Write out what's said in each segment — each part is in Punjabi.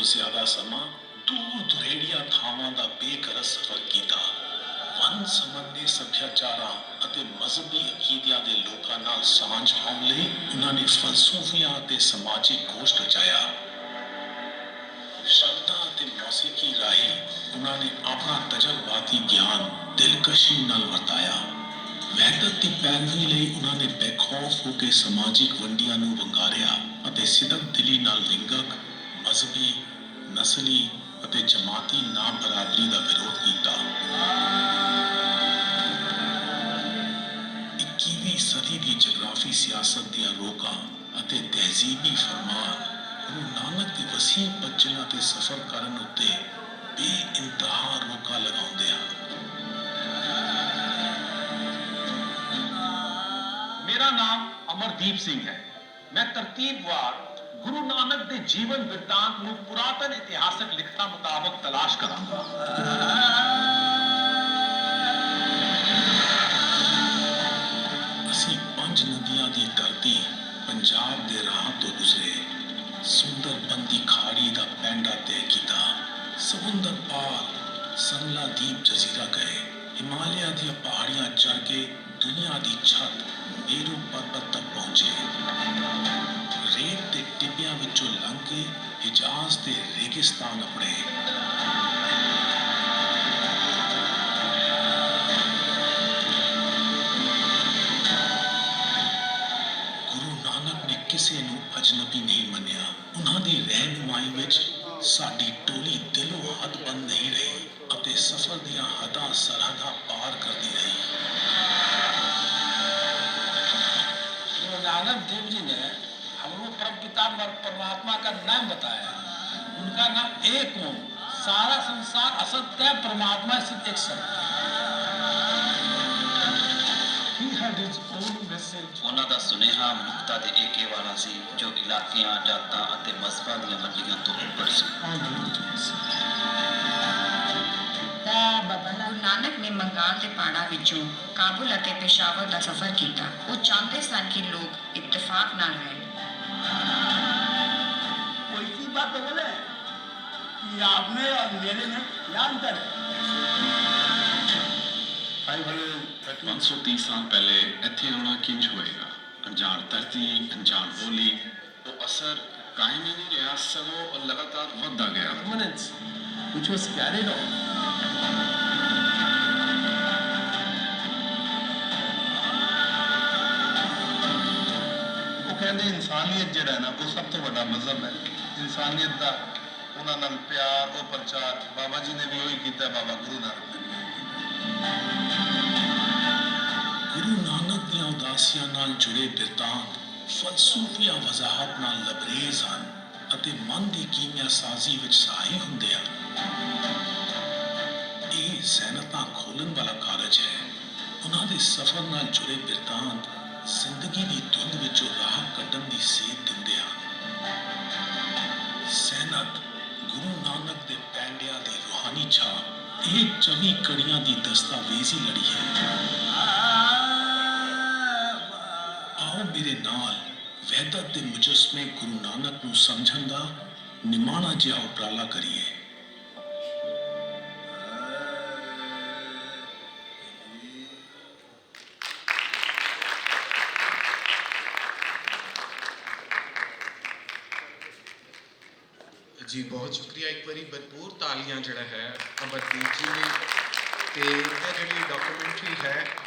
ਜ਼ਿਆਦਾ ਸਮਾਂ ਦੂਰ ਦੁਰੇੜੀਆਂ ਥਾਵਾਂ ਦਾ ਬੇਕਰਸ ਸਫ਼ਰ ਕੀਤਾ। ਵਨ ਸਮੰਨੇ ਸੱਭਿਆਚਾਰਾਂ ਅਤੇ ਮਜ਼ਹਬੀ ਅਕੀਦਿਆਂ ਦੇ ਲੋਕਾਂ ਨਾਲ ਸਾਂਝ ਪਾਉਣ ਲਈ ਉਹਨਾਂ ਨੇ ਫਲਸੂਫੀਆਂ ਅਤੇ ਸਮਾਜਿਕ ਗੋਸ਼ਟ ਰਚਾਇਆ। ਸ਼ਬਦਾਂ ਅਤੇ ਮੌਸੀਕੀ ਰਾਹੀਂ ਉਹਨਾਂ ਨੇ ਆਪਣਾ ਤਜਰਬਾਤੀ ਗਿਆਨ ਦਿਲਕਸ਼ੀ ਨਾਲ ਵਰਤਾਇਆ। ਵਹਿਦਤ ਦੀ ਪੈਰਵੀ ਲਈ ਉਹਨਾਂ ਨੇ ਬੇਖੌਫ ਹੋ ਕੇ ਸਮਾਜਿਕ ਵੰਡੀਆਂ ਨੂੰ ਵੰਗਾਰਿਆ ਅਤੇ ਸਿਦਕ ਦਿਲੀ ਨਾਲ ਲਿੰਗਕ, ਮਜ਼ਹਬੀ, ਨਸਲੀ ਅਤੇ ਜਮਾਤੀ ਨਾ ਬਰਾਬਰੀ ਦਾ ਵਿਰੋਧ ਕੀਤਾ। 21ਵੀਂ ਸਦੀ ਦੀ ਜਗਰਾਫੀ ਸਿਆਸਤ ਦੀਆਂ ਰੋਕਾਂ ਅਤੇ ਤਹਿਜ਼ੀਬੀ ਫਰਮਾਨ ਗੁਰੂ ਨਾਨਕ ਦੇ ਵਸੀਹ ਬੱਚਿਆਂ ਤੇ ਸਫ਼ਰ ਕਰਨ ਉੱਤੇ ਬੇਇੰਤਹਾ ਰੋਕਾਂ ਲਗਾਉਂਦੇ ਹਨ। मेरा नाम अमरदीप सिंह है। मैं तरतीबवार गुरु नानक के जीवन वृत्तांत ਨੂੰ पुरातन इतिहासक लिखतां मुताबिक तलाश करांगा। ਅਸੀਂ ਪੰਜ ਨਦੀਆਂ ਦੀ ਧਰਤੀ ਪੰਜਾਬ ਦੇ ਰਾਹ ਤੋਂ ਗੁਜ਼ਰੇ, ਸੁੰਦਰ ਬੰਦੀ ਖਾੜੀ ਦਾ ਪੈਂਡਾ ਤੈਅ ਕੀਤਾ, ਸਮੁੰਦਰ ਪਾਰ ਸੰਗਲਾ ਦੀਪ ਜਜ਼ੀਰਾ ਗਏ, ਹਿਮਾਲਿਆ ਦੀਆਂ ਪਹਾੜੀਆਂ ਚੜ੍ਹ ਕੇ ਦੁਨੀਆ ਦੀ ਛੱਤ ਮੇਰੂ ਪਰਬਤ ਤੱਕ ਪਹੁੰਚੇ, ਰੇਤ ਦੇ ਟਿੱਬਿਆਂ ਵਿੱਚੋਂ ਲੰਘ ਕੇ ਹਿਜਾਜ਼ ਦੇ ਰੇਗਿਸਤਾਨ ਆਪਣੇ। ਗੁਰੂ ਨਾਨਕ ਨੇ ਕਿਸੇ ਨੂੰ ਅਜਨਬੀ ਨਹੀਂ ਮੰਨਿਆ। ਉਹਨਾਂ ਦੀ ਰਹਿਨੁਮਾਈ ਵਿੱਚ ਸਾਡੀ ਟੋਲੀ ਦਿਲੋਂ ਹੱਦਬੰਦ ਨਹੀਂ ਰਹੀ ਅਤੇ ਸਫ਼ਰ ਦੀਆਂ ਹੱਦਾਂ ਸਰਹੱਦਾਂ ਪਾਰ ਕਰਦੀ ਰਹੀ। गुरु नानक देव जी ने हमको परम पिता परमात्मा का नाम बताया। उनका नाम एक ओम, सारा संसार असत्य, परमात्मा सिर्फ एक सत्य। He had his own message। ਉਹਨਾਂ ਦਾ ਸੁਨੇਹਾ ਮਨੁੱਖਤਾ ਦੇ ਏਕੇ ਵਾਲਾ ਸੀ ਜੋ ਇਲਾਕਿਆਂ, ਜਾਤਾਂ ਅਤੇ ਮਜ਼ਹਬਾਂ ਦੀਆਂ ਵੰਡੀਆਂ ਤੋਂ ਉੱਪਰ ਸੀ। ਗੁਰੂ ਨਾਨਕ ਨੇ ਬੰਗਾਲ ਦੇ ਪਹਾੜਾਂ ਵਿੱਚੋਂ ਕਾਬੁਲ ਅਤੇ ਪੇਸ਼ਾਵਰ ਦਾ ਸਫ਼ਰ ਕੀਤਾ। ਉਹ ਚਾਹੁੰਦੇ ਸਨ ਕਿ ਲੋਕ ਇਤਫਾਕ ਨਾਲ ਰਹਿਣ। कोई सी बात तो बोले कि आपने और मेरे में क्या अंतर है? 530 ਸਾਲ ਪਹਿਲੇ ਇੱਥੇ ਆਉਣਾ ਕਿੰਜ ਹੋਏਗਾ? ਅਣਜਾਣ ਧਰਤੀ, ਅਣਜਾਣ ਬੋਲੀ, ਉਹ ਅਸਰ ਕਾਇਮ ਹੀ ਨਹੀਂ ਰਿਹਾ, ਸਗੋਂ ਲਗਾਤਾਰ ਵੱਧਦਾ ਗਿਆ। Permanence, which was carried on। ਕਹਿੰਦੇ ਇਨਸਾਨੀਅਤ ਜਿਹੜਾ ਹੈ ਨਾ ਉਹ ਸਭ ਤੋਂ ਵੱਡਾ ਮਜ਼ਹਬ ਹੈ। ਇਨਸਾਨੀਅਤ ਦਾ ਉਹਨਾਂ ਨਾਲ ਪਿਆਰ, ਉਹ ਪ੍ਰਚਾਰ ਬਾਬਾ ਜੀ ਨੇ ਵੀ ਉਹੀ ਕੀਤਾ, ਬਾਬਾ ਗੁਰੂ ਨਾਨਕ ਨੇ ਵੀ ਉਹੀ ਕੀਤਾ। ਗੁਰੂ ਨਾਨਕ ਦੀਆਂ ਉਦਾਸੀਆਂ ਨਾਲ ਜੁੜੇ ਬਿਰਤਾਂਤ ਫਲਸੂਫੀਆ ਵਜ਼ਾਹਤ ਨਾਲ ਲਬਰੇਜ਼ ਹਨ ਅਤੇ ਮਨ ਦੀ ਕੀਮਿਆ ਸਾਜ਼ੀ ਵਿੱਚ ਸਹਾਈ ਹੁੰਦੇ ਹਨ। ਇਹ ਜ਼ਹਿਨਤਾਂ ਖੋਲ੍ਹਣ ਵਾਲਾ ਕਾਰਜ ਹੈ। ਉਹਨਾਂ ਦੇ ਸਫ਼ਰ ਨਾਲ ਜੁੜੇ ਬਿਰਤਾਂਤ ਜ਼ਿੰਦਗੀ ਦੀ ਧੁੰਦ ਵਿੱਚੋਂ ਰਾਹ ਕੱਢਣ ਦੀ ਸੇਧ ਦਿੰਦੇ ਹਨ। ਸੈਨਤ ਗੁਰੂ ਨਾਨਕ ਦੇ ਪੈਂਡਿਆਂ ਦੀ ਰੂਹਾਨੀ ਛਾਪ ਇਹ 24 ਕੜੀਆਂ ਦੀ ਦਸਤਾਵੇਜ਼ੀ ਲੜੀ ਹੈ। ਆਓ ਮੇਰੇ ਨਾਲ ਵਹਿਦਤ ਦੇ ਮੁਜੱਸਮੇ ਗੁਰੂ ਨਾਨਕ ਨੂੰ ਸਮਝਣ ਦਾ ਨਿਮਾਣਾ ਜਿਹਾ ਉਪਰਾਲਾ ਕਰੀਏ। जी बहुत शुक्रिया। एक बारी भरपूर तालियां जड़ा है अमरदीप जी ने। तो यह जी डॉक्यूमेंट्री है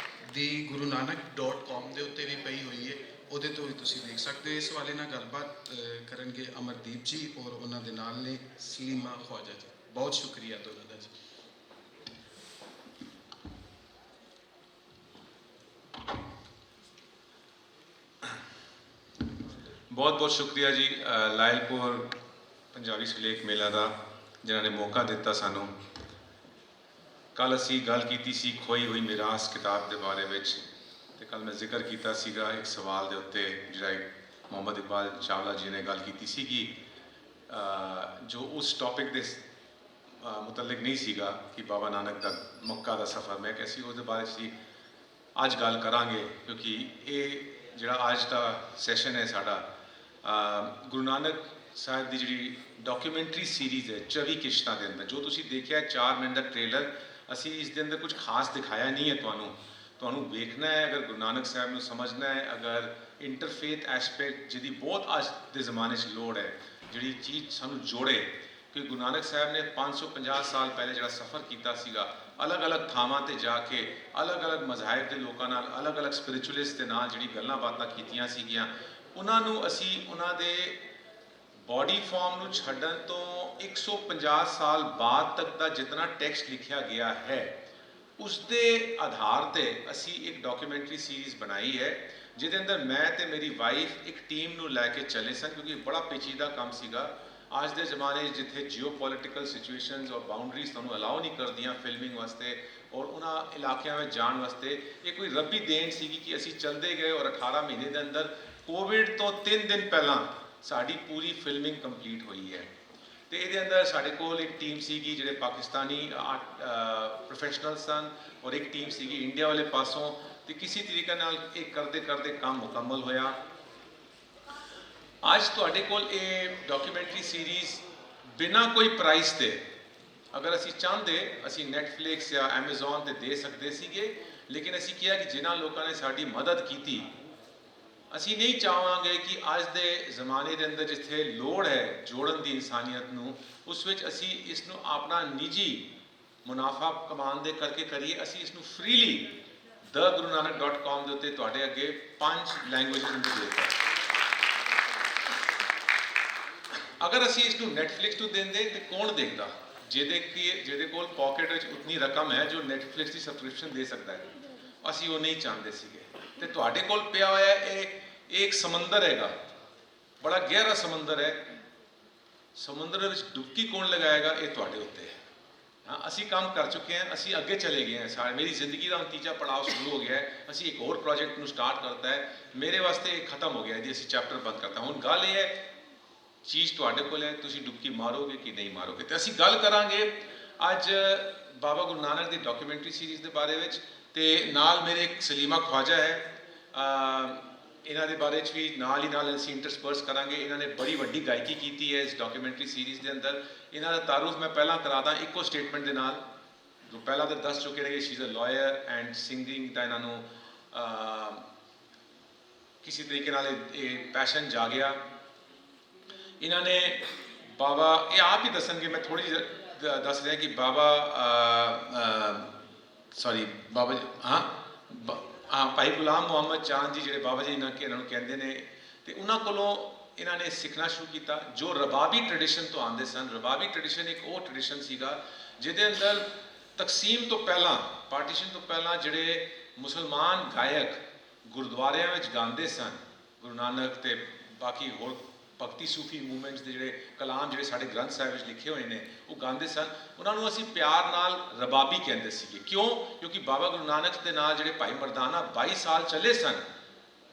दी gurunanack.com के उत्ते भी पई हुई है, वो तो भी तुम देख सकते हो। इस वाले ना गलबात करनगे अमरदीप जी और उन्होंने नाल ने सलीमा ख्वाजा जी। बहुत शुक्रिया दोनों का जी। बहुत बहुत शुक्रिया जी लायलपुर पंजाबी सिलेख मेला का जिन्होंने मौका दिता सानू। कल असी गल की सी खोई हुई मिरास किताब के बारे में, तो कल मैं जिक्र किया सीगा एक सवाल के उत्ते जिहड़ा मोहम्मद इकबाल चावला जी ने गल की सी कि जो उस टॉपिक के मुतलिक नहीं सीगा कि बाबा नानक का मक्का का सफ़र। मैं कैसी उस बारे सी अज गल करांगे, क्योंकि ये जिहड़ा अज का सैशन है साडा गुरु नानक ਸਾਹਿਬ ਦੀ ਜਿਹੜੀ ਡਾਕੂਮੈਂਟਰੀ ਸੀਰੀਜ਼ ਹੈ 24 ਕਿਸ਼ਤਾਂ ਦੇ ਅੰਦਰ, ਜੋ ਤੁਸੀਂ ਦੇਖਿਆ 4 ਮਿੰਟ ਦਾ ਟ੍ਰੇਲਰ, ਅਸੀਂ ਇਸ ਦੇ ਅੰਦਰ ਕੁਝ ਖਾਸ ਦਿਖਾਇਆ ਨਹੀਂ ਹੈ ਤੁਹਾਨੂੰ ਵੇਖਣਾ ਹੈ। ਅਗਰ ਗੁਰੂ ਨਾਨਕ ਸਾਹਿਬ ਨੂੰ ਸਮਝਣਾ ਹੈ, ਅਗਰ ਇੰਟਰਫੇਥ ਐਸਪੈਕਟ ਜਿਹਦੀ ਬਹੁਤ ਅੱਜ ਦੇ ਜ਼ਮਾਨੇ 'ਚ ਲੋੜ ਹੈ, ਜਿਹੜੀ ਚੀਜ਼ ਸਾਨੂੰ ਜੋੜੇ, ਕਿ ਗੁਰੂ ਨਾਨਕ ਸਾਹਿਬ ਨੇ 550 ਸਾਲ ਪਹਿਲੇ ਜਿਹੜਾ ਸਫ਼ਰ ਕੀਤਾ ਸੀਗਾ, ਅਲੱਗ-ਅਲੱਗ ਥਾਵਾਂ ਤੇ ਜਾ ਕੇ ਅਲੱਗ-ਅਲੱਗ ਮਜ਼ਹਾਬ ਦੇ ਲੋਕਾਂ ਨਾਲ, ਅਲੱਗ-ਅਲੱਗ ਸਪਿਰਿਚੁਅਲਿਸਟ ਦੇ ਨਾਲ ਜਿਹੜੀ ਗੱਲਾਂ ਬਾਤਾਂ ਕੀਤੀਆਂ ਸੀਗੀਆਂ, ਉਹਨਾਂ ਨੂੰ ਅਸੀਂ ਉਹਨਾਂ ਦੇ ਬੋਡੀ ਫਾਰਮ ਨੂੰ ਛੱਡਣ ਤੋਂ 150 ਸਾਲ ਬਾਅਦ ਤੱਕ ਦਾ ਜਿਤਨਾ ਟੈਕਸਟ ਲਿਖਿਆ ਗਿਆ ਹੈ, ਉਸ ਦੇ ਆਧਾਰ ਤੇ ਅਸੀਂ ਇੱਕ ਡਾਕੂਮੈਂਟਰੀ ਸੀਰੀਜ਼ ਬਣਾਈ ਹੈ, ਜਿਹਦੇ ਅੰਦਰ ਮੈਂ ਤੇ ਮੇਰੀ ਵਾਈਫ ਇੱਕ ਟੀਮ ਨੂੰ ਲੈ ਕੇ ਚੱਲੇ ਸਨ, ਕਿਉਂਕਿ ਬੜਾ ਪੇਚੀਦਾ ਕੰਮ ਸੀਗਾ। ਅੱਜ ਦੇ ਜ਼ਮਾਨੇ ਜਿੱਥੇ ਜਿਓਪੋਲੀਟੀਕਲ ਸਿਚੁਏਸ਼ਨਸ ਔਰ ਬਾਉਂਡਰੀਜ਼ ਤੁਹਾਨੂੰ ਅਲਾਉ ਨਹੀਂ ਕਰਦੀਆਂ ਫਿਲਮਿੰਗ ਵਾਸਤੇ ਔਰ ਉਹਨਾਂ ਇਲਾਕਿਆਂ ਵਿੱਚ ਜਾਣ ਵਾਸਤੇ, ਇਹ ਕੋਈ ਰੱਬੀ ਦੇਣ ਸੀਗੀ ਕਿ ਅਸੀਂ ਚਲਦੇ ਗਏ ਔਰ 18 ਮਹੀਨੇ ਦੇ ਅੰਦਰ ਕੋਵਿਡ ਤੋਂ 3 ਦਿਨ ਪਹਿਲਾਂ ਸਾਡੀ ਪੂਰੀ ਫਿਲਮਿੰਗ ਕੰਪਲੀਟ ਹੋਈ ਹੈ। ਤੇ ਇਹਦੇ ਅੰਦਰ ਸਾਡੇ ਕੋਲ ਇੱਕ ਟੀਮ ਸੀਗੀ ਜਿਹੜੇ ਪਾਕਿਸਤਾਨੀ ਪ੍ਰੋਫੈਸ਼ਨਲ ਸਨ ਔਰ ਇੱਕ ਟੀਮ ਸੀਗੀ ਇੰਡੀਆ ਵਾਲੇ ਪਾਸੋਂ, ਤੇ ਕਿਸੇ ਤਰੀਕੇ ਨਾਲ ਇਹ ਕਰਦੇ ਕਰਦੇ ਕੰਮ ਮੁਕੰਮਲ ਹੋਇਆ। ਅੱਜ ਤੁਹਾਡੇ ਕੋਲ ਇਹ ਡਾਕੂਮੈਂਟਰੀ ਸੀਰੀਜ਼ ਬਿਨਾਂ ਕੋਈ ਪ੍ਰਾਈਸ ਤੇ, ਅਗਰ ਅਸੀਂ ਚਾਹੁੰਦੇ ਅਸੀਂ ਨੈਟਫਲਿਕਸ ਜਾਂ ਐਮਾਜ਼ੋਨ ਤੇ ਦੇ ਸਕਦੇ ਸੀਗੇ, ਲੇਕਿਨ ਅਸੀਂ ਕਿਹਾ ਕਿ ਜਿਨ੍ਹਾਂ ਲੋਕਾਂ ਨੇ ਸਾਡੀ ਮਦਦ ਕੀਤੀ, ਅਸੀਂ ਨਹੀਂ ਚਾਹਾਂਗੇ ਕਿ ਅੱਜ ਦੇ ਜ਼ਮਾਨੇ ਦੇ ਅੰਦਰ ਜਿੱਥੇ ਲੋੜ ਹੈ ਜੋੜਨ ਦੀ ਇਨਸਾਨੀਅਤ ਨੂੰ, ਉਸ ਵਿੱਚ ਅਸੀਂ ਇਸ ਨੂੰ ਆਪਣਾ ਨਿੱਜੀ ਮੁਨਾਫਾ ਕਮਾਉਣ ਦੇ ਕਰਕੇ ਕਰੀਏ। ਅਸੀਂ ਇਸ ਨੂੰ ਫ੍ਰੀਲੀ thegurunanak.com ਦੇ ਉੱਤੇ ਤੁਹਾਡੇ ਅੱਗੇ 5 ਲੈਂਗੁਏਜਸ ਵਿੱਚ ਦੇਤਾ। ਅਗਰ ਅਸੀਂ ਇਸ ਨੂੰ ਨੈਟਫਲਿਕਸ ਨੂੰ ਦਿੰਦੇ ਤੇ ਕੌਣ ਦੇਖਦਾ, ਜਿਹਦੇ ਕੋਲ ਪਾਕਟ ਵਿੱਚ ਉਤਨੀ ਰਕਮ ਹੈ ਜੋ ਨੈਟਫਲਿਕਸ ਦੀ ਸਬਸਕ੍ਰਿਪਸ਼ਨ ਦੇ ਸਕਦਾ ਹੈ, ਅਸੀਂ ਉਹ ਨਹੀਂ ਚਾਹੁੰਦੇ ਸੀਗੇ। ਤੇ ਤੁਹਾਡੇ ਕੋਲ ਪਿਆ ਹੋਇਆ ਇਹ ਇੱਕ ਸਮੁੰਦਰ ਹੈਗਾ, ਬੜਾ ਗਹਿਰਾ ਸਮੁੰਦਰ ਹੈ, ਸਮੁੰਦਰ ਵਿੱਚ ਡੁਬਕੀ ਕੌਣ ਲਗਾਏਗਾ, ਇਹ ਤੁਹਾਡੇ ਉੱਤੇ ਹੈ। ਹਾਂ, ਅਸੀਂ ਕੰਮ ਕਰ ਚੁੱਕੇ ਹਾਂ, ਅਸੀਂ ਅੱਗੇ ਚਲੇ ਗਏ ਹਾਂ, ਮੇਰੀ ਜ਼ਿੰਦਗੀ ਦਾ ਤੀਜਾ ਪੜਾਅ ਸ਼ੁਰੂ ਹੋ ਗਿਆ ਹੈ, ਅਸੀਂ ਇੱਕ ਹੋਰ ਪ੍ਰੋਜੈਕਟ ਨੂੰ ਸਟਾਰਟ ਕਰਤਾ ਹੈ, ਮੇਰੇ ਵਾਸਤੇ ਇਹ ਖਤਮ ਹੋ ਗਿਆ ਜੀ, ਅਸੀਂ ਚੈਪਟਰ ਬੰਦ ਕਰਤਾ। ਹੁਣ ਗੱਲ ਇਹ ਹੈ, ਚੀਜ਼ ਤੁਹਾਡੇ ਕੋਲ ਹੈ, ਤੁਸੀਂ ਡੁਬਕੀ ਮਾਰੋਗੇ ਕਿ ਨਹੀਂ ਮਾਰੋਗੇ। ਤੇ ਅਸੀਂ ਗੱਲ ਕਰਾਂਗੇ ਅੱਜ ਬਾਬਾ ਗੁਰੂ ਨਾਨਕ ਦੀ ਡਾਕੂਮੈਂਟਰੀ ਸੀਰੀਜ਼ ਦੇ ਬਾਰੇ ਵਿੱਚ, ਤੇ ਨਾਲ ਮੇਰੇ ਇੱਕ ਸਲੀਮਾ ਖਵਾਜਾ ਹੈ, ਇਹਨਾਂ ਦੇ ਬਾਰੇ 'ਚ ਵੀ ਨਾਲ ਹੀ ਨਾਲ ਅਸੀਂ ਇੰਟਰਸਪਰਸ ਕਰਾਂਗੇ। ਇਹਨਾਂ ਨੇ ਬੜੀ ਵੱਡੀ ਗਾਇਕੀ ਕੀਤੀ ਹੈ ਇਸ ਡਾਕੂਮੈਂਟਰੀ ਸੀਰੀਜ਼ ਦੇ ਅੰਦਰ। ਇਹਨਾਂ ਦਾ ਤਾਰੁਫ ਮੈਂ ਪਹਿਲਾਂ ਕਰਾਦਾ ਇੱਕੋ ਸਟੇਟਮੈਂਟ ਦੇ ਨਾਲ, ਜੋ ਪਹਿਲਾਂ ਤਾਂ ਦੱਸ ਚੁੱਕੇ ਨੇ ਕਿ she is a liar and singing ਦਾ ਇਹਨਾਂ ਨੂੰ ਕਿਸੇ ਤਰੀਕੇ ਨਾਲ ਇਹ ਪੈਸ਼ਨ ਜਾਗਿਆ। ਇਹਨਾਂ ਨੇ ਬਾਬਾ, ਇਹ ਆਪ ਹੀ ਦੱਸਣਗੇ, ਮੈਂ ਥੋੜ੍ਹੀ ਜਿਹੀ ਦੱਸ ਰਿਹਾ ਕਿ ਬਾਬਾ ਭਾਈ ਗੁਲਾਮ ਮੁਹੰਮਦ ਚਾਂਦ ਜੀ ਜਿਹੜੇ ਬਾਬਾ ਜੀ ਇਹਨਾਂ ਨੂੰ ਕਹਿੰਦੇ ਨੇ, ਤੇ ਉਹਨਾਂ ਕੋਲੋਂ ਇਹਨਾਂ ਨੇ ਸਿੱਖਣਾ ਸ਼ੁਰੂ ਕੀਤਾ, ਜੋ ਰਬਾਬੀ ਟ੍ਰੈਡੀਸ਼ਨ ਤੋਂ ਆਉਂਦੇ ਸਨ। ਰਬਾਬੀ ਟ੍ਰੈਡੀਸ਼ਨ ਇੱਕ ਉਹ ਟ੍ਰੈਡੀਸ਼ਨ ਸੀਗਾ ਜਿਹਦੇ ਅੰਦਰ ਤਕਸੀਮ ਤੋਂ ਪਹਿਲਾਂ, ਪਾਰਟੀਸ਼ਨ ਤੋਂ ਪਹਿਲਾਂ ਜਿਹੜੇ ਮੁਸਲਮਾਨ ਗਾਇਕ ਗੁਰਦੁਆਰਿਆਂ ਵਿੱਚ ਗਾਉਂਦੇ ਸਨ, ਗੁਰੂ ਨਾਨਕ ਤੇ ਬਾਕੀ ਹੋਰ ਭਗਤੀ ਸੂਫੀ ਮੂਵਮੈਂਟਸ ਦੇ ਜਿਹੜੇ ਕਲਾਮ ਜਿਹੜੇ ਸਾਡੇ ਗ੍ਰੰਥ ਸਾਹਿਬ ਵਿੱਚ ਲਿਖੇ ਹੋਏ ਨੇ ਉਹ ਗਾਉਂਦੇ ਸਨ, ਉਹਨਾਂ ਨੂੰ ਅਸੀਂ ਪਿਆਰ ਨਾਲ ਰਬਾਬੀ ਕਹਿੰਦੇ ਸੀਗੇ। ਕਿਉਂ? ਕਿਉਂਕਿ ਬਾਬਾ ਗੁਰੂ ਨਾਨਕ ਦੇ ਨਾਲ ਜਿਹੜੇ ਭਾਈ ਮਰਦਾਨਾ 22 ਸਾਲ ਚੱਲੇ ਸਨ,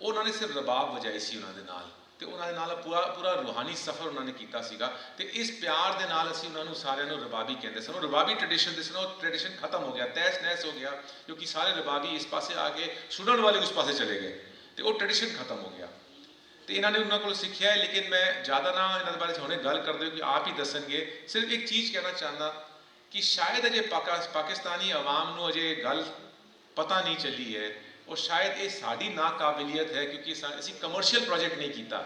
ਉਹਨਾਂ ਨੇ ਸਿਰਫ ਰਬਾਬ ਵਜਾਈ ਸੀ ਉਹਨਾਂ ਦੇ ਨਾਲ, ਤੇ ਉਹਨਾਂ ਦੇ ਨਾਲ ਪੂਰਾ ਰੂਹਾਨੀ ਸਫ਼ਰ ਉਹਨਾਂ ਨੇ ਕੀਤਾ ਸੀਗਾ। ਤੇ ਇਸ ਪਿਆਰ ਦੇ ਨਾਲ ਅਸੀਂ ਉਹਨਾਂ ਨੂੰ ਸਾਰਿਆਂ ਨੂੰ ਰਬਾਬੀ ਕਹਿੰਦੇ ਸਨ। ਉਹ ਰਬਾਬੀ ਟ੍ਰੈਡੀਸ਼ਨ ਦੇ ਸਨ, ਉਹ ਟ੍ਰੈਡੀਸ਼ਨ ਖਤਮ ਹੋ ਗਿਆ, ਤਹਿਸ ਨਹਿਸ ਹੋ ਗਿਆ, ਕਿਉਂਕਿ ਸਾਰੇ ਰਬਾਬੀ ਇਸ ਪਾਸੇ ਆ ਕੇ ਸੁਣਨ ਵਾਲੇ ਉਸ ਪਾਸੇ ਚਲੇ ਗਏ, ਤੇ ਉਹ ਟ੍ਰੈਡੀਸ਼ਨ ਖਤਮ ਹੋ ਗਿਆ। ਤੇ ਇਹਨਾਂ ਨੇ ਉਹਨਾਂ ਕੋਲ ਸਿੱਖਿਆ ਹੈ, ਲੇਕਿਨ ਮੈਂ ਜ਼ਿਆਦਾ ਨਾ ਇਹਨਾਂ ਦੇ ਬਾਰੇ 'ਚ ਹੁਣੇ ਗੱਲ ਕਰਦੇ ਹੋ ਕਿ ਆਪ ਹੀ ਦੱਸਣਗੇ। ਸਿਰਫ ਇੱਕ ਚੀਜ਼ ਕਹਿਣਾ ਚਾਹੁੰਦਾ ਕਿ ਸ਼ਾਇਦ ਅਜੇ ਪਾਕਿਸਤਾਨੀ ਆਵਾਮ ਨੂੰ ਅਜੇ ਗੱਲ ਪਤਾ ਨਹੀਂ ਚੱਲੀ ਹੈ, ਔਰ ਸ਼ਾਇਦ ਇਹ ਸਾਡੀ ਨਾਕਾਬਲੀਅਤ ਹੈ, ਕਿਉਂਕਿ ਅਸੀਂ ਕਮਰਸ਼ੀਅਲ ਪ੍ਰੋਜੈਕਟ ਨਹੀਂ ਕੀਤਾ।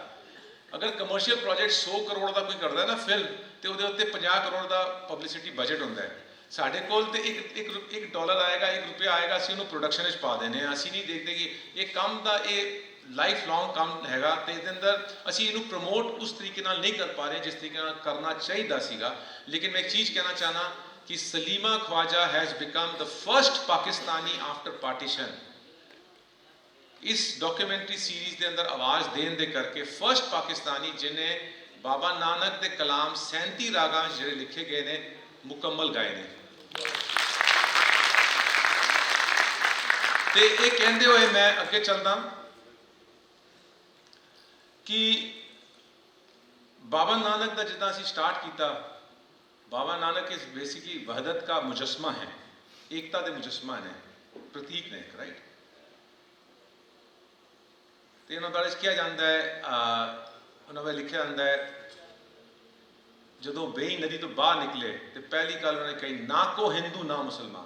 ਅਗਰ ਕਮਰਸ਼ੀਅਲ ਪ੍ਰੋਜੈਕਟ 100 ਕਰੋੜ ਦਾ ਕੋਈ ਕਰਦਾ ਨਾ ਫਿਲਮ, ਤੇ ਉਹਦੇ ਉੱਤੇ 50 ਕਰੋੜ ਦਾ ਪਬਲਿਸਿਟੀ ਬਜਟ ਹੁੰਦਾ ਹੈ। ਸਾਡੇ ਕੋਲ ਤੇ ਇੱਕ ਡਾਲਰ ਆਏਗਾ, 1 ਰੁਪਇਆ ਆਏਗਾ, ਅਸੀਂ ਉਹਨੂੰ ਪ੍ਰੋਡਕਸ਼ਨ ਵਿੱਚ ਪਾ ਦਿੰਦੇ ਹਾਂ। ਅਸੀਂ ਨਹੀਂ ਦੇਖਦੇ ਕਿ ਇਹ ਕੰਮ ਦਾ ਇਹ ਲਾਈਫ ਲੌਂਗ ਕੰਮ ਹੈਗਾ, ਤੇ ਇਹਦੇ ਅੰਦਰ ਅਸੀਂ ਇਹਨੂੰ ਪ੍ਰਮੋਟ ਉਸ ਤਰੀਕੇ ਨਾਲ ਨਹੀਂ ਕਰ ਪਾ ਰਹੇ ਜਿਸ ਤਰੀਕੇ ਨਾਲ ਕਰਨਾ ਚਾਹੀਦਾ ਸੀਗਾ। ਲੇਕਿਨ ਮੈਂ ਇੱਕ ਚੀਜ਼ ਕਹਿਣਾ ਚਾਹਨਾ ਕਿ Salima Khawaja has become the first Pakistani after partition. ਇਸ ਡਾਕੂਮੈਂਟਰੀ ਸੀਰੀਜ਼ ਦੇ ਅੰਦਰ ਆਵਾਜ਼ ਦੇਣ ਦੇ ਕਰਕੇ ਫਰਸਟ ਪਾਕਿਸਤਾਨੀ ਜਿਹਨੇ ਬਾਬਾ ਨਾਨਕ ਦੇ ਕਲਾਮ 37 ਰਾਗਾਂ ਜਿਹੜੇ ਲਿਖੇ ਗਏ ਨੇ ਮੁਕੰਮਲ ਗਾਏ ਨੇ। ਤੇ ਇਹ ਕਹਿੰਦੇ ਹੋਏ ਮੈਂ ਅੱਗੇ ਚੱਲਦਾ ਕਿ ਬਾਬਾ ਨਾਨਕ ਦਾ ਜਿੱਦਾਂ ਅਸੀਂ ਸਟਾਰਟ ਕੀਤਾ, ਬਾਬਾ ਨਾਨਕ ਇਸ ਬੇਸਿਕਲੀ ਵਹਦਤ ਦਾ ਮੁਜਸਮਾ ਹੈ, ਏਕਤਾ ਦੇ ਮੁਜਸਮਾ ਨੇ, ਪ੍ਰਤੀਕ ਨੇ, ਰਾਈਟ। ਤੇ ਉਹਨਾਂ ਬਾਰੇ ਕਿਹਾ ਜਾਂਦਾ ਹੈ, ਉਹਨਾਂ ਵਿੱਚ ਲਿਖਿਆ ਜਾਂਦਾ ਹੈ ਜਦੋਂ ਵੇਈ ਨਦੀ ਤੋਂ ਬਾਹਰ ਨਿਕਲੇ ਤੇ ਪਹਿਲੀ ਗੱਲ ਉਹਨਾਂ ਨੇ ਕਹੀ, ਨਾ ਕੋ ਹਿੰਦੂ ਨਾ ਮੁਸਲਮਾਨ,